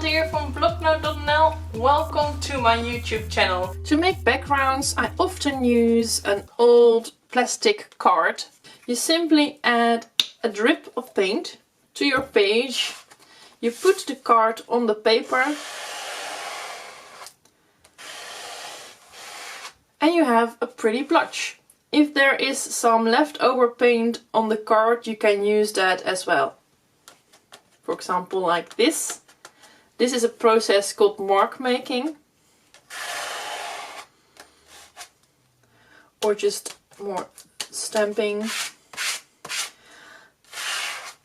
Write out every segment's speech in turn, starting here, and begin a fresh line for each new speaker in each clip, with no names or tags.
Blokland here from bloknote.nl. Welcome to my YouTube channel. To make backgrounds I often use an old plastic card. You simply add a drip of paint to your page. You put the card on the paper and you have a pretty blotch. If there is some leftover paint on the card, you can use that as well. For example, like this. This is a process called mark making. Or just more stamping.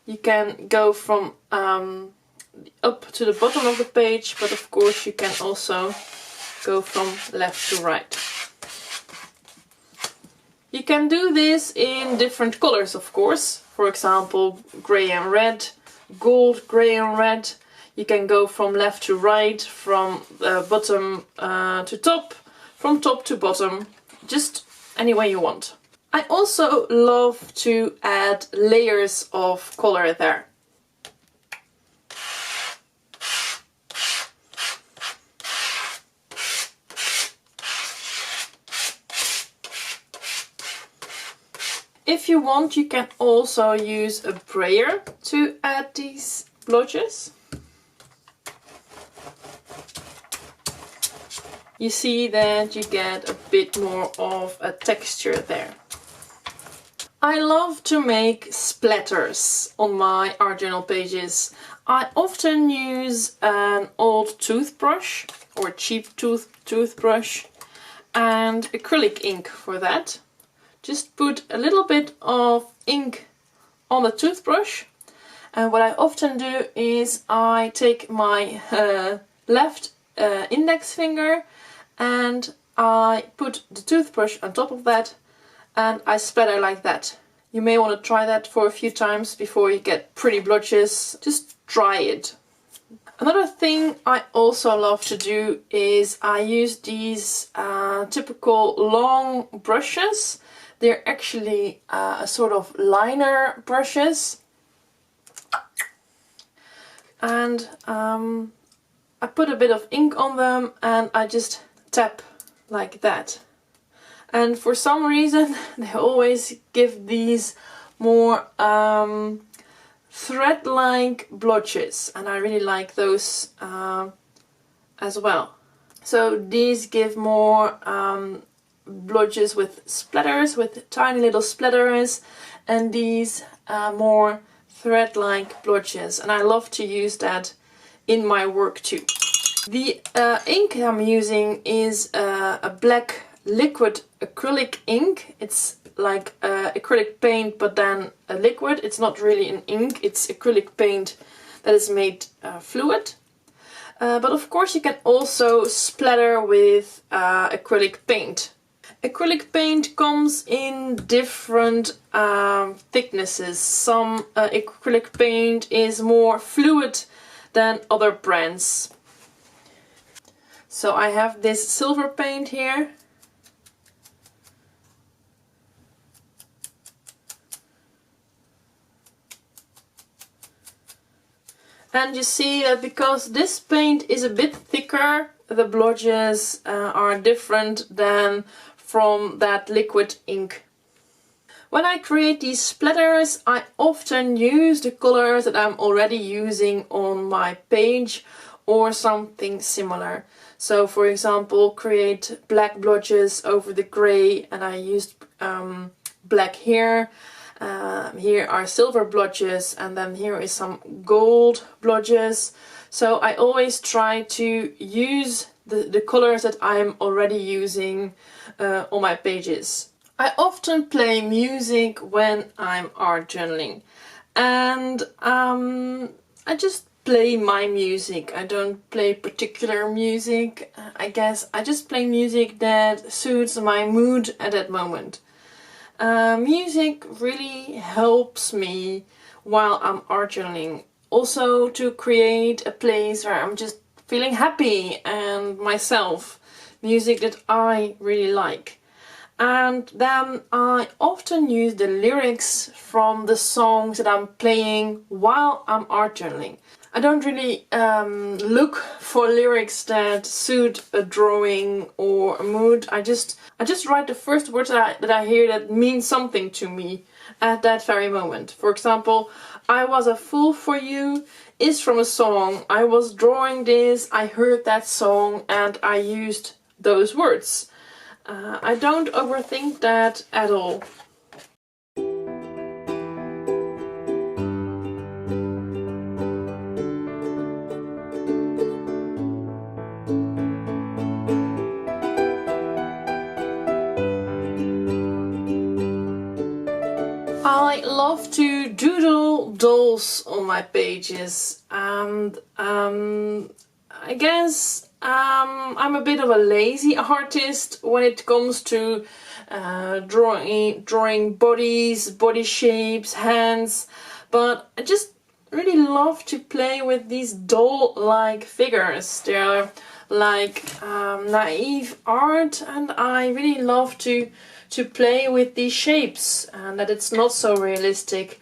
You can go from up to the bottom of the page, but of course you can also go from left to right. You can do this in different colors, of course. For example, grey and red, gold, grey and red. You can go from left to right, from bottom to top, from top to bottom, just any way you want. I also love to add layers of color there. If you want, you can also use a brayer to add these blotches. You see that you get a bit more of a texture there. I love to make splatters on my art journal pages. I often use an old toothbrush or cheap toothbrush and acrylic ink for that. Just put a little bit of ink on the toothbrush, and what I often do is I take my left index finger and I put the toothbrush on top of that and I splatter like that. You may want to try that for a few times before you get pretty blotches. Just try it. Another thing I also love to do is I use these typical long brushes. They're actually a sort of liner brushes. And I put a bit of ink on them and I just tap like that. And for some reason they always give these more thread-like blotches, and I really like those as well. So these give more blotches with splatters, with tiny little splatters, and these more thread-like blotches, and I love to use that in my work too. The ink I'm using is a black liquid acrylic ink. It's like acrylic paint but then a liquid. It's not really an ink, it's acrylic paint that is made fluid. But of course you can also splatter with acrylic paint. Acrylic paint comes in different thicknesses. Some acrylic paint is more fluid than other brands. So I have this silver paint here. And you see that because this paint is a bit thicker, the blotches are different than from that liquid ink. When I create these splatters, I often use the colors that I'm already using on my page or something similar. So for example, create black blotches over the grey, and I used black here. Here are silver blotches, and then here is some gold blotches. So I always try to use the colors that I'm already using on my pages. I often play music when I'm art journaling, and I just play my music. I don't play particular music, I guess. I just play music that suits my mood at that moment. Music really helps me while I'm art journaling. Also to create a place where I'm just feeling happy and myself. Music that I really like. and then I often use the lyrics from the songs that I'm playing while I'm art journaling. I don't really look for lyrics that suit a drawing or a mood. I just write the first words that I hear that mean something to me at that very moment. For example, I was a fool for you is from a song. I was drawing this, I heard that song, and I used those words. I don't overthink that at all. I love to doodle dolls on my pages, and I guess I'm a bit of a lazy artist when it comes to drawing bodies, body shapes, hands, but I just really love to play with these doll-like figures. They're like naive art, and I really love to play with these shapes and that it's not so realistic.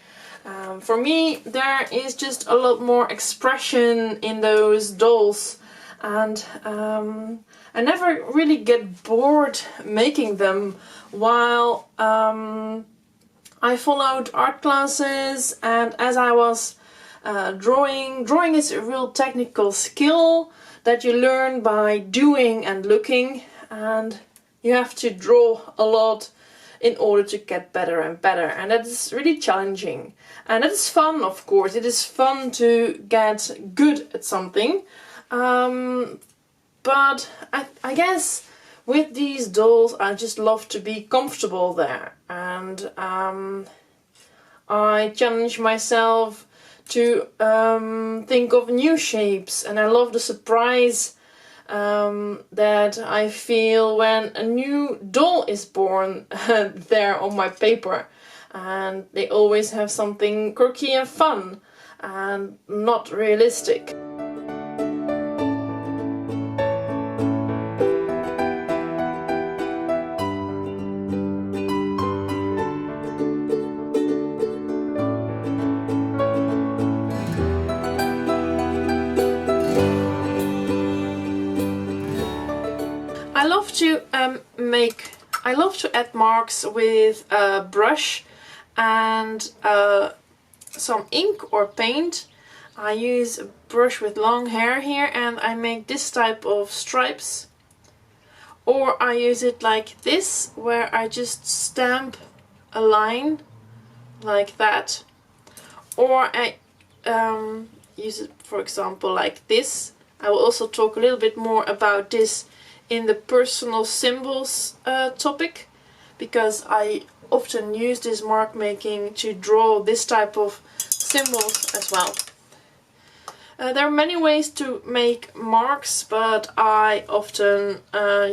For me, there is just a lot more expression in those dolls, and I never really get bored making them while I followed art classes, and as I was drawing is a real technical skill that you learn by doing and looking, and you have to draw a lot in order to get better and better, and that is really challenging. And it is fun, of course. It is fun to get good at something. But I guess with these dolls I just love to be comfortable there. And I challenge myself to think of new shapes, and I love the surprise that I feel when a new doll is born there on my paper, and they always have something quirky and fun and not realistic. I love to add marks with a brush and some ink or paint. I use a brush with long hair here, and I make this type of stripes. Or I use it like this, where I just stamp a line like that. Or I use it, for example, like this. I will also talk a little bit more about this in the personal symbols topic, because I often use this mark making to draw this type of symbols as well. There are many ways to make marks, but I often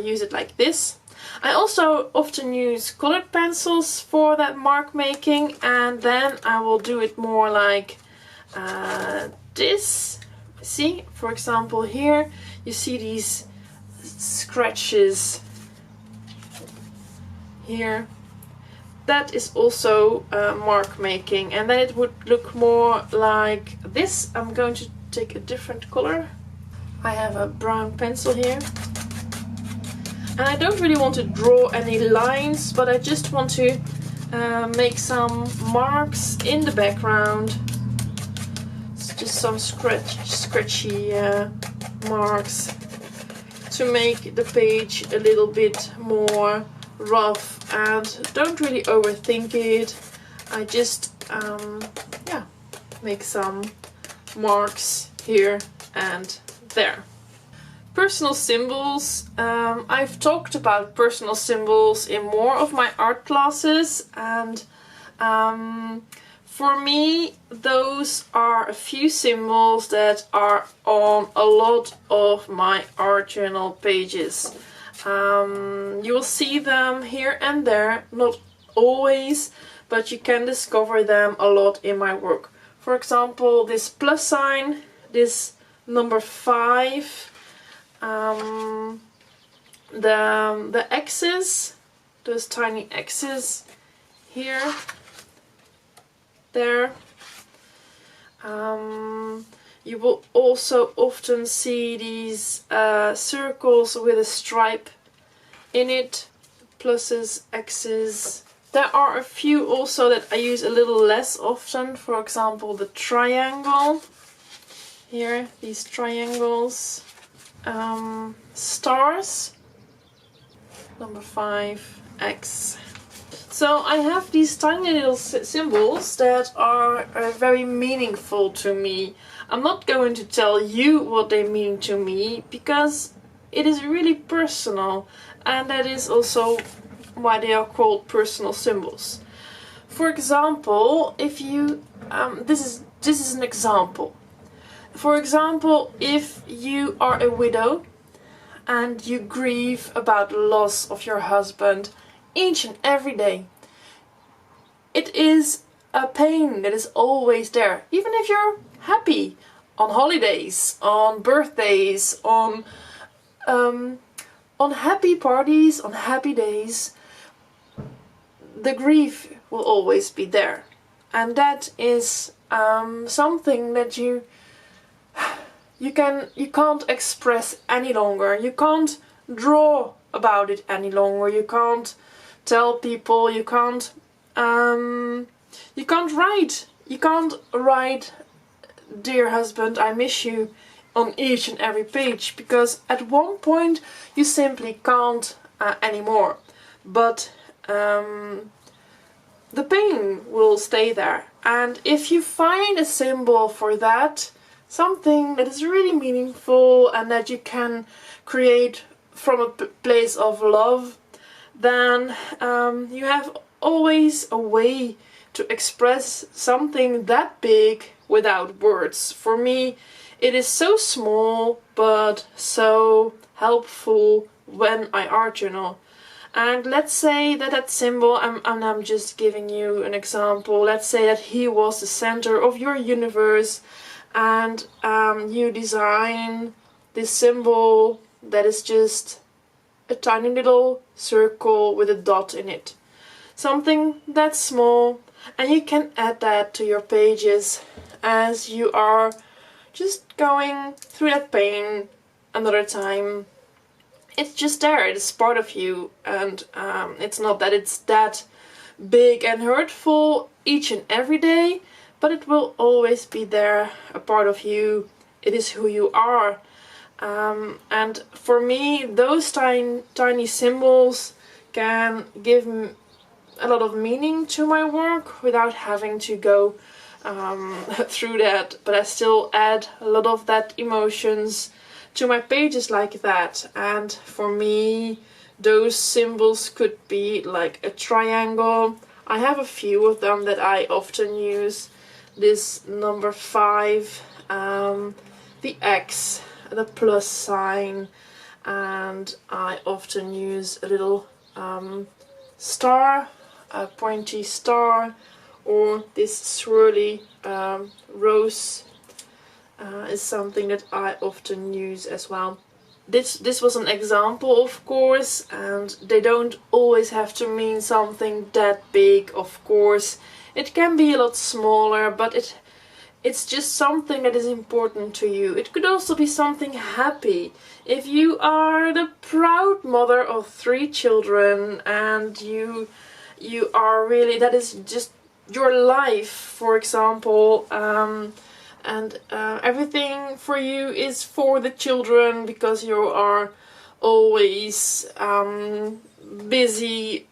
use it like this. I also often use colored pencils for that mark making, and then I will do it more like this. See, for example, here you see these scratches here. That is also mark making, and then it would look more like this. I'm going to take a different color. I have a brown pencil here, and I don't really want to draw any lines, but I just want to make some marks in the background. It's just some scratchy marks to make the page a little bit more rough, and don't really overthink it. I just yeah, make some marks here and there. Personal symbols. I've talked about personal symbols in more of my art classes, and for me those are a few symbols that are on a lot of my art journal pages. You will see them here and there, not always, but you can discover them a lot in my work. For example, this plus sign, this number 5, the X's, those tiny X's here, there. You will also often see these circles with a stripe in it, pluses, X's. There are a few also that I use a little less often, for example the triangle. Here, these triangles. Stars, number 5, X. So I have these tiny little symbols that are very meaningful to me. I'm not going to tell you what they mean to me because it is really personal, and that is also why they are called personal symbols. For example, if you this is an example. For example, if you are a widow and you grieve about the loss of your husband each and every day, it is a pain that is always there. Even if you're happy on holidays, on birthdays, on happy parties, on happy days, the grief will always be there. And that is something that you can't express any longer. You can't draw about it any longer. You can't tell people. You can't write. You can't write, "Dear husband, I miss you," on each and every page, because at one point you simply can't anymore. But the pain will stay there. And if you find a symbol for that, something that is really meaningful and that you can create from a place of love, then you have always a way to express something that big without words. For me, it is so small but so helpful when I art journal. And let's say that that symbol, I'm just giving you an example, let's say that he was the center of your universe, and you design this symbol that is just a tiny little circle with a dot in it. Something that's small, and you can add that to your pages as you are just going through that pain another time. It's just there, it's part of you, and it's not that it's that big and hurtful each and every day, but it will always be there, a part of you. It is who you are. And for me, those tiny symbols can give a lot of meaning to my work without having to go through that, but I still add a lot of that emotions to my pages like that. And for me, those symbols could be like a triangle. I have a few of them that I often use. This number 5, the X, the plus sign, and I often use a little star, a pointy star, or this swirly rose is something that I often use as well. This was an example, of course, and they don't always have to mean something that big, of course. It can be a lot smaller, but it's just something that is important to you. It could also be something happy. If you are the proud mother of 3 children and you are really, that is just your life, for example, and everything for you is for the children because you are always busy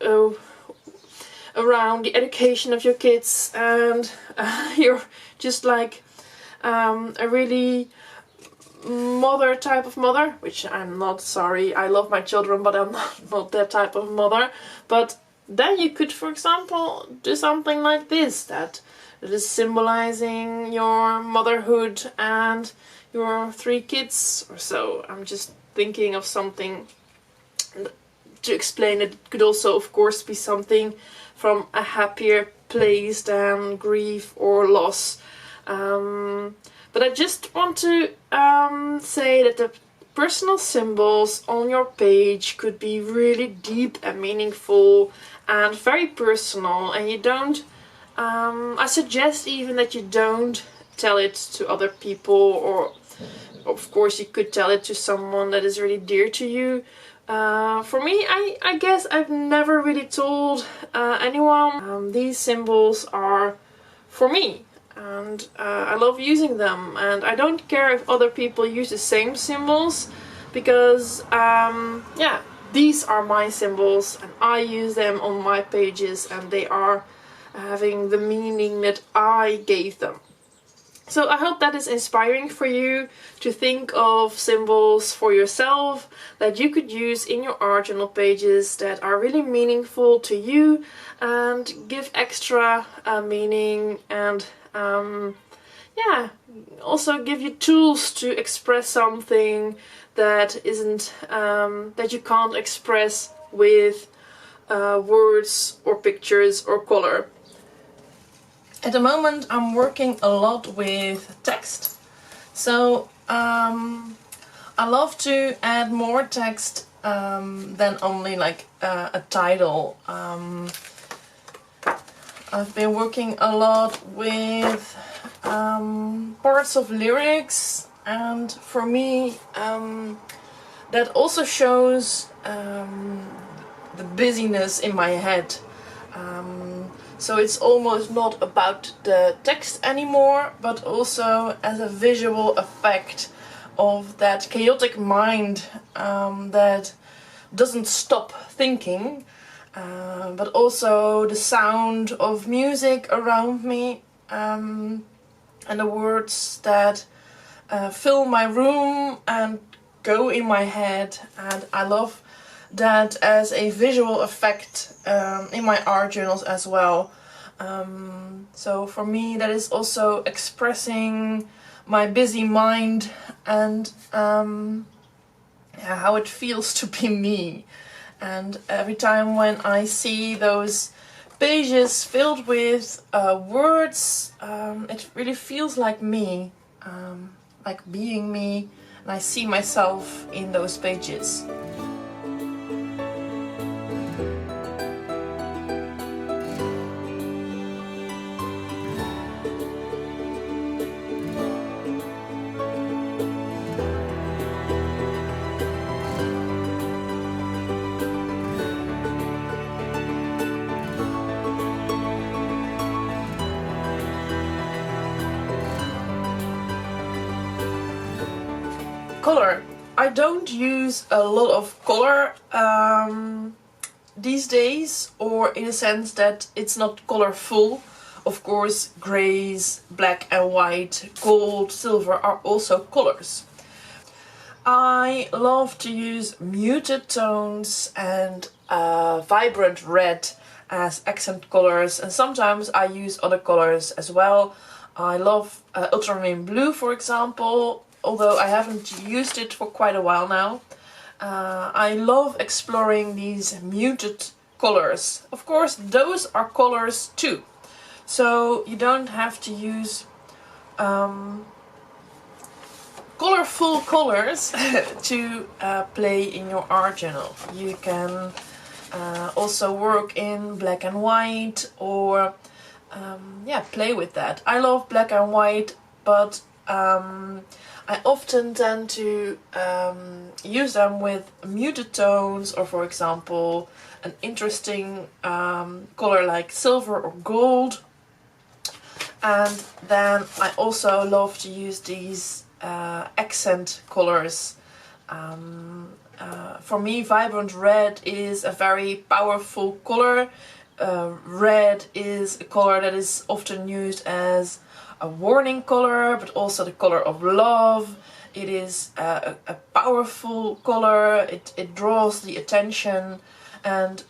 around the education of your kids, and you're just like a really mother type of mother, which I'm not, sorry, I love my children, but I'm not that type of mother. But then you could, for example, do something like this, that is symbolizing your motherhood and your 3 kids or so. I'm just thinking of something to explain it. It could also, of course, be something from a happier place than grief or loss. But I just want to say that personal symbols on your page could be really deep and meaningful and very personal, and you don't I suggest even that you don't tell it to other people, or of course you could tell it to someone that is really dear to you. For me, I guess I've never really told anyone. These symbols are for me, and I love using them, and I don't care if other people use the same symbols, because yeah, these are my symbols and I use them on my pages, and they are having the meaning that I gave them. So I hope that is inspiring for you to think of symbols for yourself that you could use in your art journal pages that are really meaningful to you and give extra meaning, and yeah, also give you tools to express something that isn't that you can't express with words or pictures or color. At the moment I'm working a lot with text, so I love to add more text than only like a title. I've been working a lot with parts of lyrics, and for me that also shows the busyness in my head. So it's almost not about the text anymore, but also as a visual effect of that chaotic mind that doesn't stop thinking, but also the sound of music around me, and the words that fill my room and go in my head, and I love that as a visual effect in my art journals as well. So for me that is also expressing my busy mind and how it feels to be me. And every time when I see those pages filled with words, it really feels like me, like being me, and I see myself in those pages. Color. I don't use a lot of color these days, or in a sense that it's not colorful. Of course, grays, black and white, gold, silver are also colors. I love to use muted tones and vibrant red as accent colors, and sometimes I use other colors as well. I love ultramarine blue, for example, although I haven't used it for quite a while now. I love exploring these muted colors. Of course, those are colors too, so you don't have to use colorful colors to play in your art journal. You can also work in black and white, or yeah, play with that. I love black and white, but I often tend to use them with muted tones, or for example an interesting color like silver or gold. And then I also love to use these accent colors. For me, vibrant red is a very powerful color. Red is a color that is often used as a warning color, but also the color of love. It is a powerful color. It draws the attention, and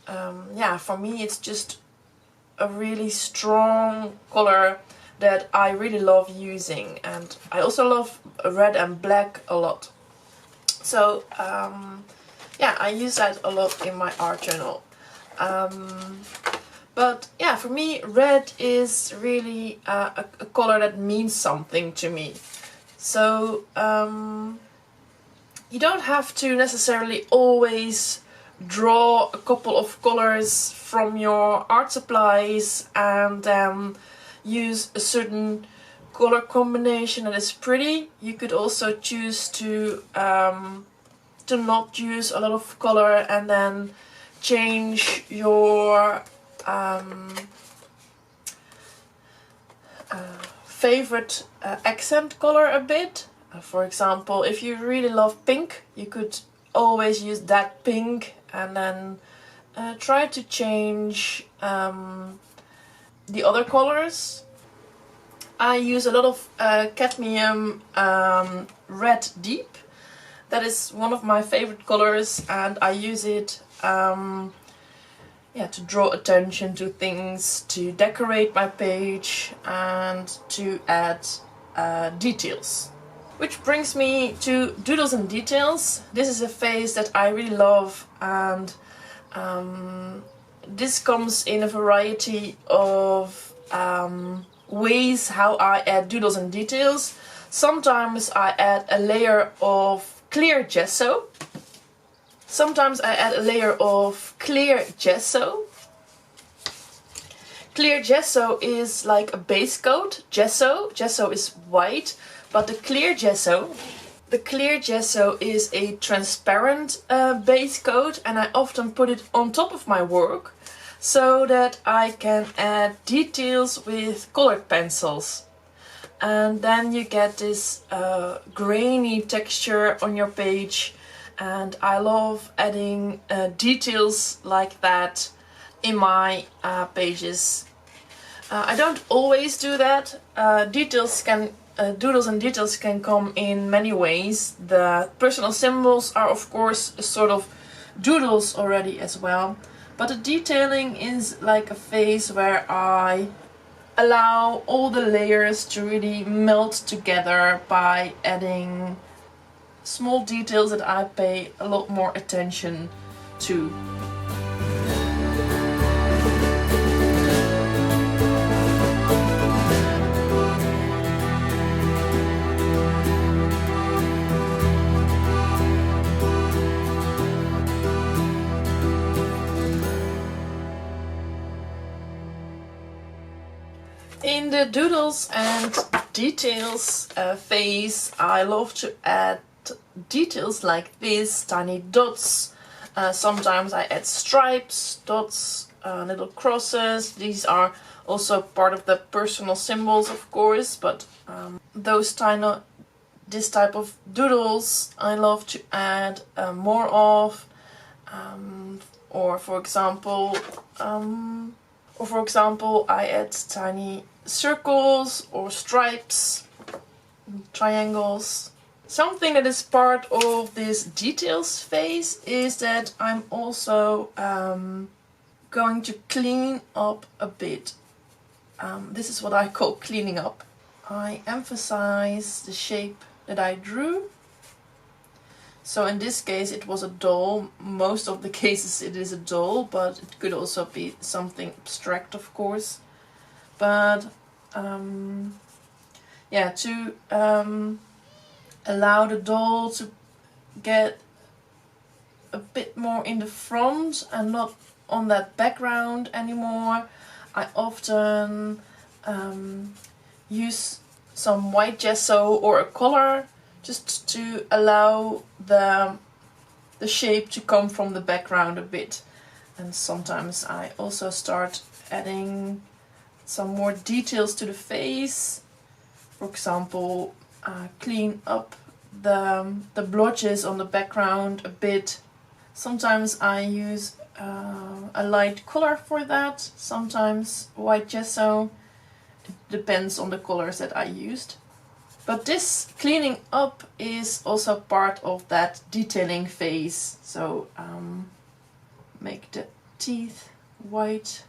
yeah, for me it's just a really strong color that I really love using. And I also love red and black a lot. So yeah, I use that a lot in my art journal. But yeah, for me red is really a color that means something to me. So You don't have to necessarily always draw a couple of colors from your art supplies and then use a certain color combination that is pretty. You could also choose to not use a lot of color and then change your favorite accent color a bit. For example, if you really love pink, you could always use that pink and then try to change the other colors. I use a lot of cadmium red deep. That is one of my favorite colors, and I use it to draw attention to things, to decorate my page, and to add details. Which brings me to Doodles and Details. This is a phase that I really love, and this comes in a variety of ways how I add doodles and details. Sometimes I add a layer of clear gesso. Sometimes I add a layer of clear gesso. Clear gesso is like a base coat. Gesso is white, but the clear gesso is a transparent base coat, and I often put it on top of my work so that I can add details with colored pencils. And then you get this grainy texture on your page, and I love adding details like that in my pages. I don't always do that. Doodles and details can come in many ways. The personal symbols are of course a sort of doodles already as well. But the detailing is like a phase where I allow all the layers to really melt together by adding small details that I pay a lot more attention to. In the doodles and details phase, I love to add details like this, tiny dots. Sometimes I add stripes, dots, little crosses. These are also part of the personal symbols, of course, but this type of doodles I love to add more of. Or for example, I add tiny circles or stripes, triangles. Something that is part of this details phase is that I'm also going to clean up a bit. This is what I call cleaning up. I emphasize the shape that I drew. So in this case it was a doll. Most of the cases it is a doll, but it could also be something abstract, of course. But to allow the doll to get a bit more in the front and not on that background anymore, I often use some white gesso or a color just to allow the shape to come from the background a bit. And sometimes I also start adding some more details to the face. For example, clean up the blotches on the background a bit. Sometimes I use a light color for that, sometimes white gesso. It depends on the colors that I used. But this cleaning up is also part of that detailing phase. So make the teeth white.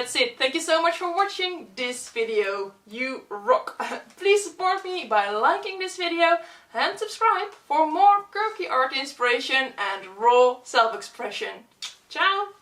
that's it. Thank you so much for watching this video. You rock! Please support me by liking this video and subscribe for more quirky art inspiration and raw self-expression. Ciao!